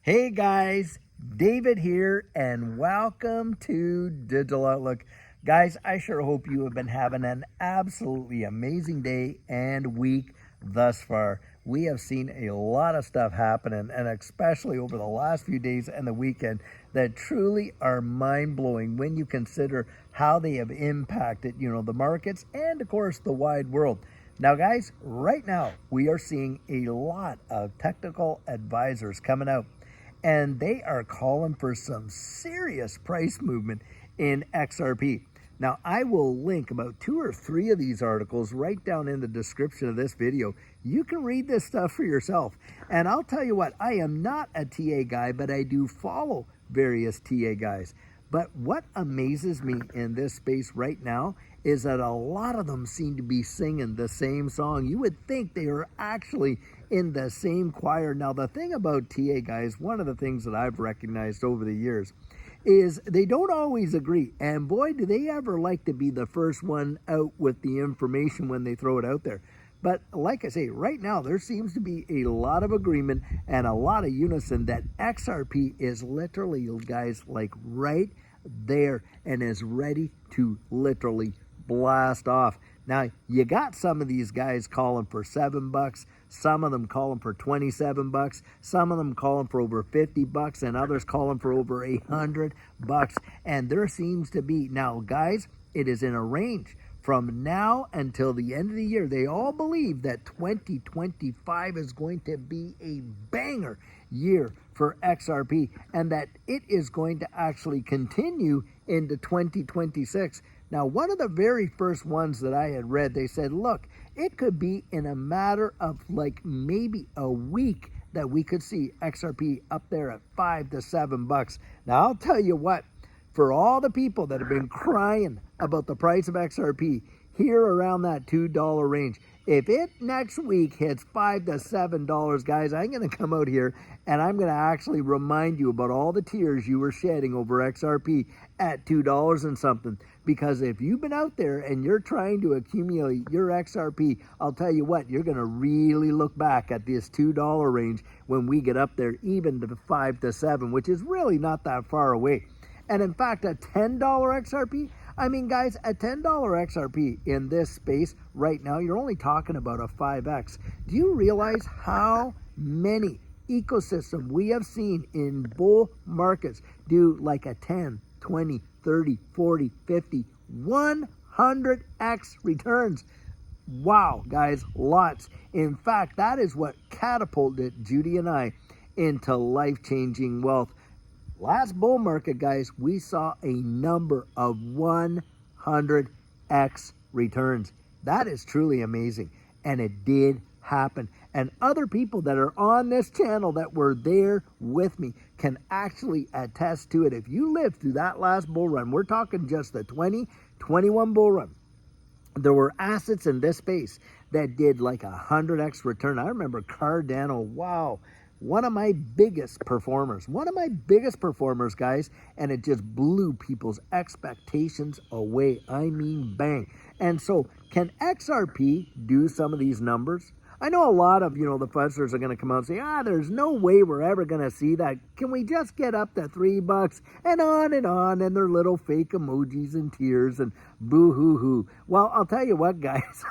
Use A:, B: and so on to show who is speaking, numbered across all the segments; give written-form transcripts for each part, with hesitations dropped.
A: Hey guys, David here, and welcome to Digital Outlook. Guys, I sure hope you have been having an absolutely amazing day and week thus far. We have seen a lot of stuff happening, and especially over the last few days and the weekend, that truly are mind-blowing when you consider how they have impacted, the markets and, of course, the wide world. Now, guys, right now, we are seeing a lot of technical advisors coming out, and they are calling for some serious price movement in XRP. Now, I will link about 2 or 3 of these articles right down in the description of this video. You can read this stuff for yourself. And I'll tell you what, I am not a TA guy, but I do follow various TA guys. But what amazes me in this space right now is that a lot of them seem to be singing the same song. You would think they are actually in the same choir. Now, the thing about TA guys, one of the things that I've recognized over the years, is they don't always agree. And boy, do they ever like to be the first one out with the information when they throw it out there. But like I say, right now, there seems to be a lot of agreement and a lot of unison that XRP is literally, guys, like right there and is ready to literally blast off. Now, you got some of these guys calling for $7, some of them calling for $27, some of them calling for over $50, and others calling for over $100. And there seems to be, now guys, it is in a range from now until the end of the year. They all believe that 2025 is going to be a banger year for XRP, and that it is going to actually continue into 2026. Now, one of the very first ones that I had read, they said, look, it could be in a matter of like maybe a week that we could see XRP up there at $5 to $7. Now, I'll tell you what, for all the people that have been crying about the price of XRP here around that $2 range, if it next week hits $5 to $7, guys, I'm going to come out here and I'm going to actually remind you about all the tears you were shedding over XRP at $2 and something. Because if you've been out there and you're trying to accumulate your XRP, I'll tell you what, you're going to really look back at this $2 range when we get up there even to the 5 to 7, which is really not that far away. And in fact, a $10 XRP, I mean, guys, a $10 XRP in this space right now, you're only talking about a 5x. Do you realize how many ecosystems we have seen in bull markets do like a 10, 20, 30, 40, 50, 100x returns? Wow, guys, lots. In fact, that is what catapulted Judy and I into life-changing wealth. Last bull market, guys, we saw a number of 100x returns. That is truly amazing. And it did happen. And other people that are on this channel that were there with me can actually attest to it. If you lived through that last bull run, we're talking just the 2021 bull run, there were assets in this space that did like a 100x return. I remember Cardano, wow, one of my biggest performers, guys, and it just blew people's expectations away. I mean, bang. And so can XRP do some of these numbers? I know a lot of, the fuzzers are going to come out and say, there's no way we're ever going to see that. Can we just get up to $3 and on, and their little fake emojis and tears and boo-hoo-hoo. Well, I'll tell you what, guys,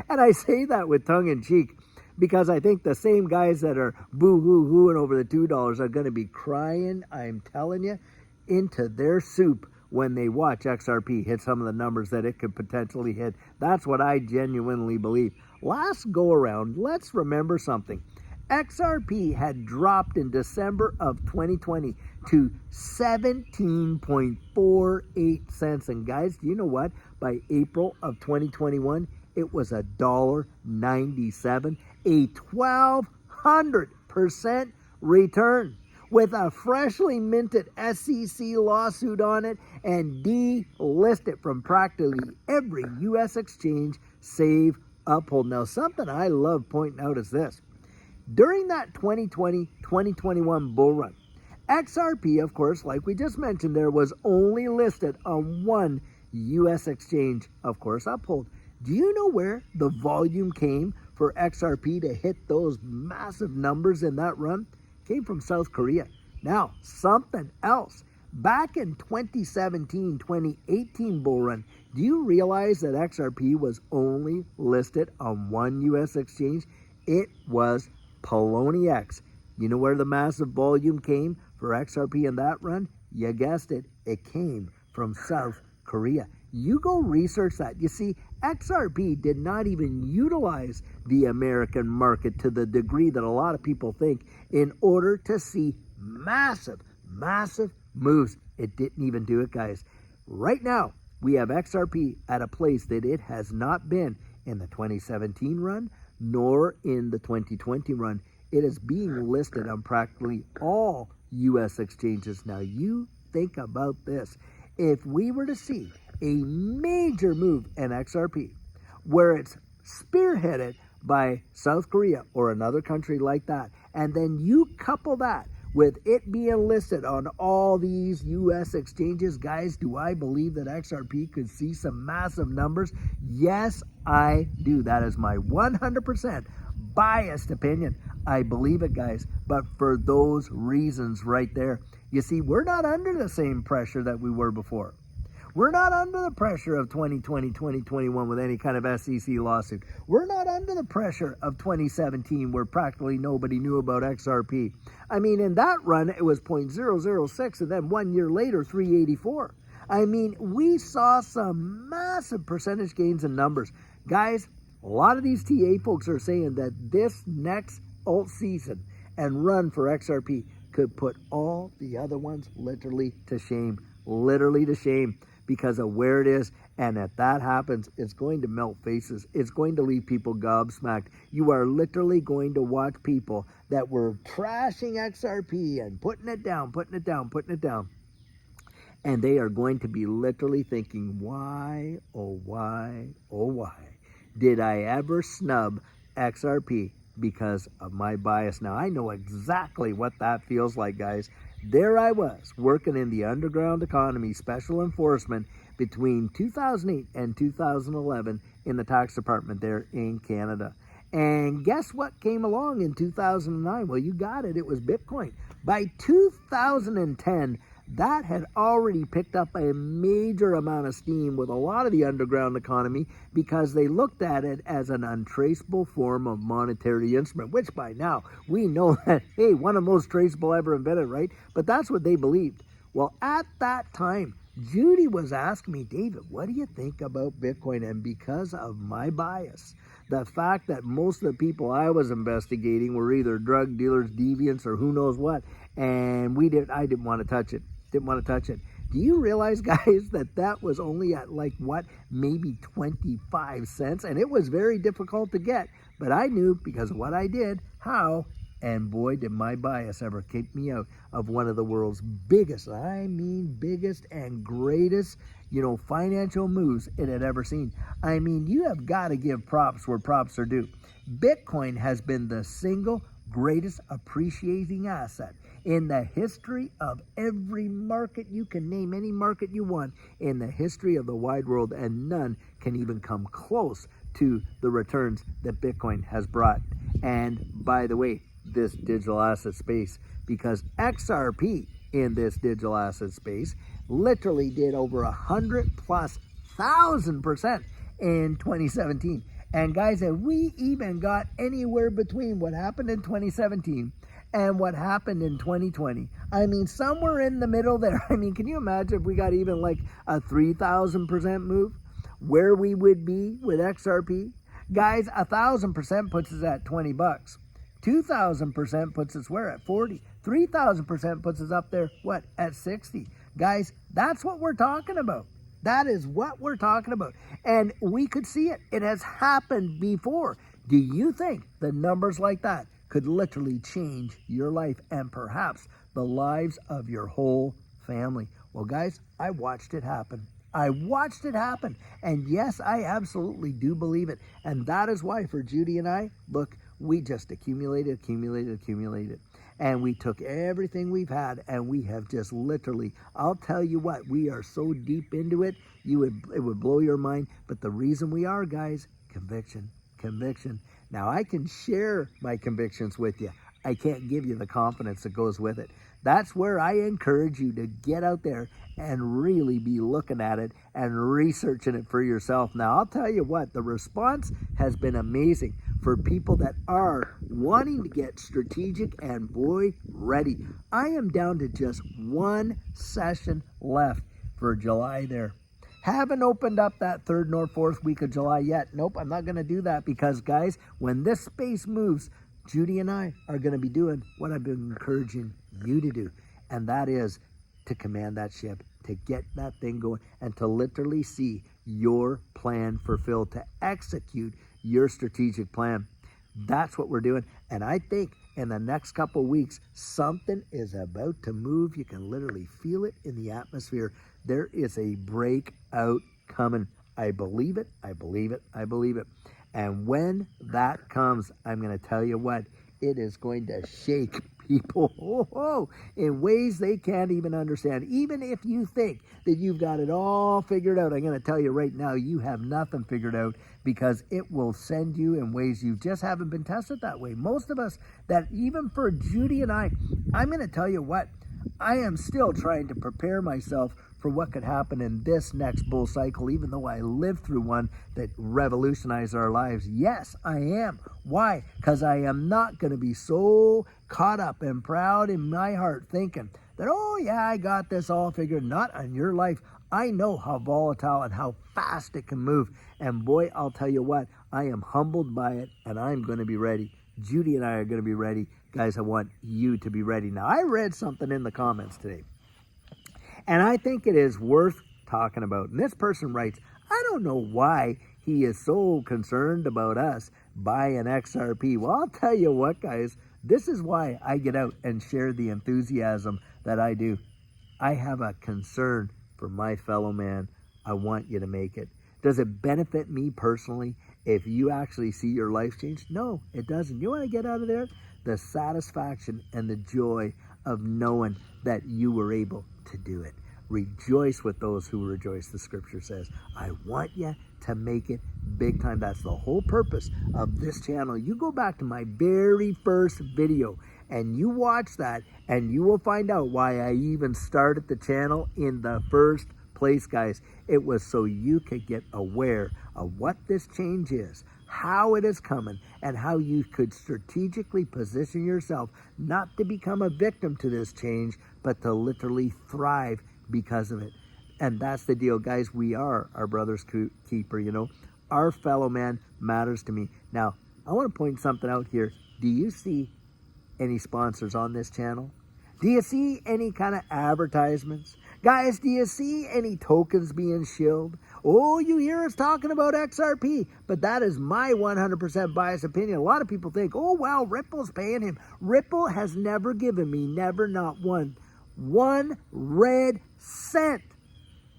A: and I say that with tongue in cheek, because I think the same guys that are boo-hoo-hooing over the $2 are going to be crying, I'm telling you, into their soup when they watch XRP hit some of the numbers that it could potentially hit. That's what I genuinely believe. Last go around, let's remember something. XRP had dropped in December of 2020 to 17.48 cents. And guys, do you know what? By April of 2021, it was $1.97, a 1,200% return, with a freshly minted SEC lawsuit on it and delisted from practically every U.S. exchange save Uphold. Now, something I love pointing out is this. During that 2020-2021 bull run, XRP, of course, like we just mentioned there, was only listed on one U.S. exchange, of course, Uphold. Do you know where the volume came for XRP to hit those massive numbers in that run? came from South Korea. Now, something else. Back in 2017, 2018 bull run, do you realize that XRP was only listed on one U.S. exchange? It was Poloniex. You know where the massive volume came for XRP in that run? You guessed it. It came from South Korea. You go research that. You see, XRP did not even utilize the American market to the degree that a lot of people think in order to see massive moves. It didn't even do it, guys. Right now, we have XRP at a place that it has not been in the 2017 run, nor in the 2020 run. It is being listed on practically all U.S. exchanges. Now, you think about this. If we were to see a major move in XRP, where it's spearheaded by South Korea or another country like that, and then you couple that with it being listed on all these U.S. exchanges, guys, do I believe that XRP could see some massive numbers? Yes, I do. That is my 100% biased opinion. I believe it, guys, but for those reasons right there. You see, we're not under the same pressure that we were before. We're not under the pressure of 2020, 2021 with any kind of SEC lawsuit. We're not under the pressure of 2017 where practically nobody knew about XRP. I mean, in that run, it was 0.006 and then 1 year later, 384. I mean, we saw some massive percentage gains in numbers. Guys, a lot of these TA folks are saying that this next alt season and run for XRP could put all the other ones literally to shame. Literally to shame. Because of where it is, and if that happens, it's going to melt faces. It's going to leave people gobsmacked. You are literally going to watch people that were trashing XRP and putting it down, and they are going to be literally thinking, why, oh why, oh why did I ever snub XRP because of my bias? Now, I know exactly what that feels like, guys. There I was, working in the underground economy, special enforcement, between 2008 and 2011 in the tax department there in Canada. And guess what came along in 2009? Well, you got it. It was Bitcoin. By 2010, that had already picked up a major amount of steam with a lot of the underground economy because they looked at it as an untraceable form of monetary instrument, which by now we know that, hey, one of the most traceable ever invented, right? But that's what they believed. Well, at that time, Judy was asking me, David, what do you think about Bitcoin? And because of my bias, the fact that most of the people I was investigating were either drug dealers, deviants, or who knows what, and I didn't want to touch it. Do you realize, guys, that was only at maybe 25 cents? And it was very difficult to get. But I knew because of what I did, how, and boy, did my bias ever kick me out of one of the world's biggest and greatest, financial moves it had ever seen. I mean, you have got to give props where props are due. Bitcoin has been the single greatest appreciating asset in the history of every market you can name, any market you want in the history of the wide world, and none can even come close to the returns that Bitcoin has brought. And by the way, this digital asset space, because XRP in this digital asset space literally did over 100,000% in 2017. And guys, if we even got anywhere between what happened in 2017 and what happened in 2020, I mean, somewhere in the middle there, I mean, can you imagine if we got even like a 3,000% move, where we would be with XRP? Guys, 1,000% puts us at $20. 2,000% puts us where? At 40. 3,000% puts us up there, what? At 60. Guys, that's what we're talking about. That is what we're talking about. And we could see it. It has happened before. Do you think the numbers like that could literally change your life and perhaps the lives of your whole family? Well, guys, I watched it happen. And yes, I absolutely do believe it. And that is why for Judy and I, look, we just accumulated. And we took everything we've had and we have just literally, I'll tell you what, we are so deep into it, it would blow your mind. But the reason we are, guys, conviction. Now, I can share my convictions with you. I can't give you the confidence that goes with it. That's where I encourage you to get out there and really be looking at it and researching it for yourself. Now, I'll tell you what, the response has been amazing for people that are wanting to get strategic and boy, ready. I am down to just one session left for July there. Haven't opened up that third nor fourth week of July yet. Nope, I'm not going to do that because, guys, when this space moves, Judy and I are going to be doing what I've been encouraging you to do, and that is to command that ship, to get that thing going, and to literally see your plan fulfilled, to execute your strategic plan. That's what we're doing, and I think in the next couple of weeks, something is about to move. You can literally feel it in the atmosphere. There is a breakout coming. I believe it, I believe it, I believe it. And when that comes, I'm going to tell you what, it is going to shake people in ways they can't even understand. Even if you think that you've got it all figured out, I'm going to tell you right now, you have nothing figured out, because it will send you in ways you just haven't been tested that way. Most of us, that even for Judy and I'm going to tell you what, I am still trying to prepare myself for what could happen in this next bull cycle, even though I lived through one that revolutionized our lives. Yes, I am. Why? Because I am not going to be so caught up and proud in my heart thinking that, oh yeah, I got this all figured. Not on your life. I know how volatile and how fast it can move. And boy, I'll tell you what, I am humbled by it, and I'm going to be ready. Judy and I are going to be ready. Guys, I want you to be ready. Now, I read something in the comments today, and I think it is worth talking about. And this person writes, I don't know why he is so concerned about us buying XRP. Well, I'll tell you what, guys, this is why I get out and share the enthusiasm that I do. I have a concern for my fellow man. I want you to make it. Does it benefit me personally if you actually see your life change? No, it doesn't. You want to get out of there? The satisfaction and the joy of knowing that you were able to do it. Rejoice with those who rejoice, the scripture says. I want you to make it big time. That's the whole purpose of this channel. You go back to my very first video and you watch that, and you will find out why I even started the channel in the first place, guys. It was so you could get aware of what this change is, how it is coming, and how you could strategically position yourself not to become a victim to this change, but to literally thrive because of it. And that's the deal, guys. We are our brother's keeper, you know. Our fellow man matters to me. Now, I want to point something out here. Do you see any sponsors on this channel? Do you see any kind of advertisements? Guys, do you see any tokens being shilled? Oh, you hear us talking about XRP, but that is my 100% biased opinion. A lot of people think, oh, wow, Ripple's paying him. Ripple has never given me, never, not one red cent.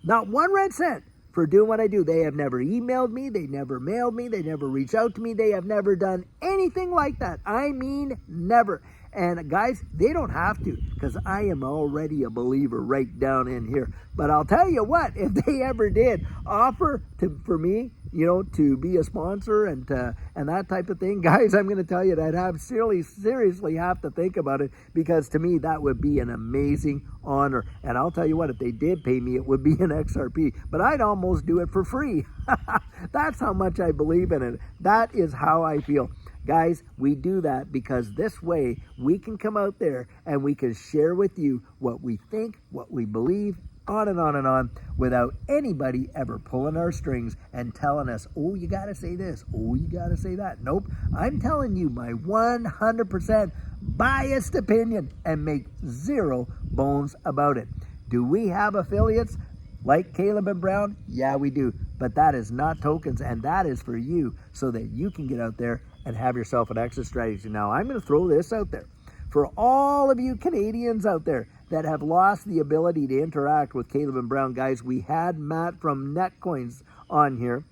A: Not one red cent for doing what I do. They have never emailed me. They never mailed me. They never reached out to me. They have never done anything like that. I mean, never. And guys, they don't have to, because I am already a believer right down in here. But I'll tell you what, if they ever did offer for me, you know, to be a sponsor and that type of thing, guys, I'm going to tell you that I'd have seriously have to think about it, because to me that would be an amazing honor. And I'll tell you what, if they did pay me, it would be an XRP, but I'd almost do it for free. That's how much I believe in it. That is how I feel. Guys, we do that because this way we can come out there and we can share with you what we think, what we believe, on and on and on, without anybody ever pulling our strings and telling us, oh, you got to say this, oh, you got to say that. Nope. I'm telling you my 100% biased opinion, and make zero bones about it. Do we have affiliates like Caleb and Brown? Yeah, we do. But that is not tokens, and that is for you so that you can get out there and have yourself an exit strategy. Now, I'm going to throw this out there. For all of you Canadians out there that have lost the ability to interact with Caleb and Brown, guys, we had Matt from Netcoins on here,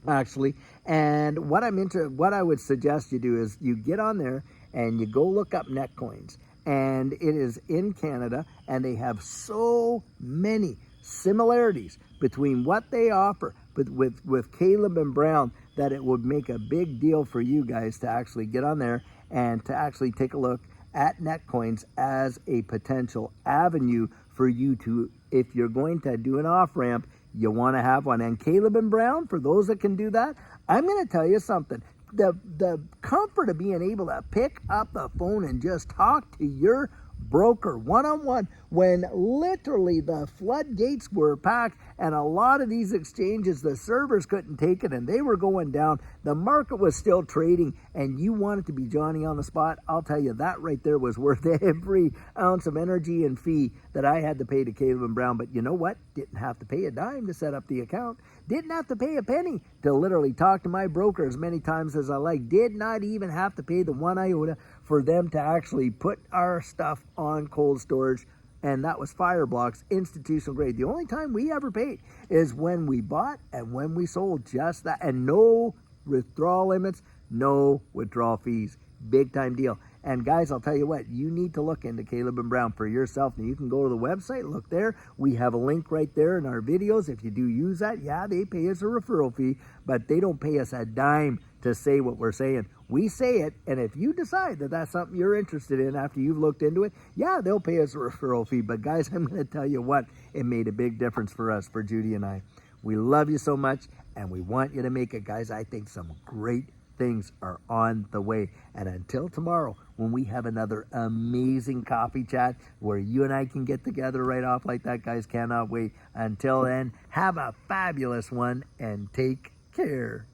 A: actually. And what I would suggest you do is you get on there and you go look up Netcoins. And it is in Canada, and they have so many similarities between what they offer with Caleb and Brown that it would make a big deal for you guys to actually get on there and to actually take a look at Netcoins as a potential avenue for you to, if you're going to do an off-ramp, you want to have one. And Caleb and Brown, for those that can do that, I'm going to tell you something. The comfort of being able to pick up the phone and just talk to your broker one-on-one when literally the floodgates were packed and a lot of these exchanges, the servers couldn't take it and they were going down. The market was still trading and you wanted to be Johnny on the spot. I'll tell you, that right there was worth every ounce of energy and fee that I had to pay to Caleb and Brown. But you know what? Didn't have to pay a dime to set up the account. Didn't have to pay a penny to literally talk to my broker as many times as I like. Did not even have to pay the 1 iota for them to actually put our stuff on cold storage. And that was Fireblocks, institutional grade. The only time we ever paid is when we bought and when we sold, just that. And no withdrawal limits, no withdrawal fees. Big time deal. And guys, I'll tell you what, you need to look into Caleb and Brown for yourself. Now you can go to the website, look there. We have a link right there in our videos. If you do use that, yeah, they pay us a referral fee, but they don't pay us a dime to say what we're saying. We say it, and if you decide that that's something you're interested in after you've looked into it, yeah, they'll pay us a referral fee. But guys, I'm going to tell you what, it made a big difference for us, for Judy and I. We love you so much, and we want you to make it, guys. I think some great things are on the way. And until tomorrow, when we have another amazing coffee chat where you and I can get together right off like that, guys, cannot wait. Until then, have a fabulous one and take care.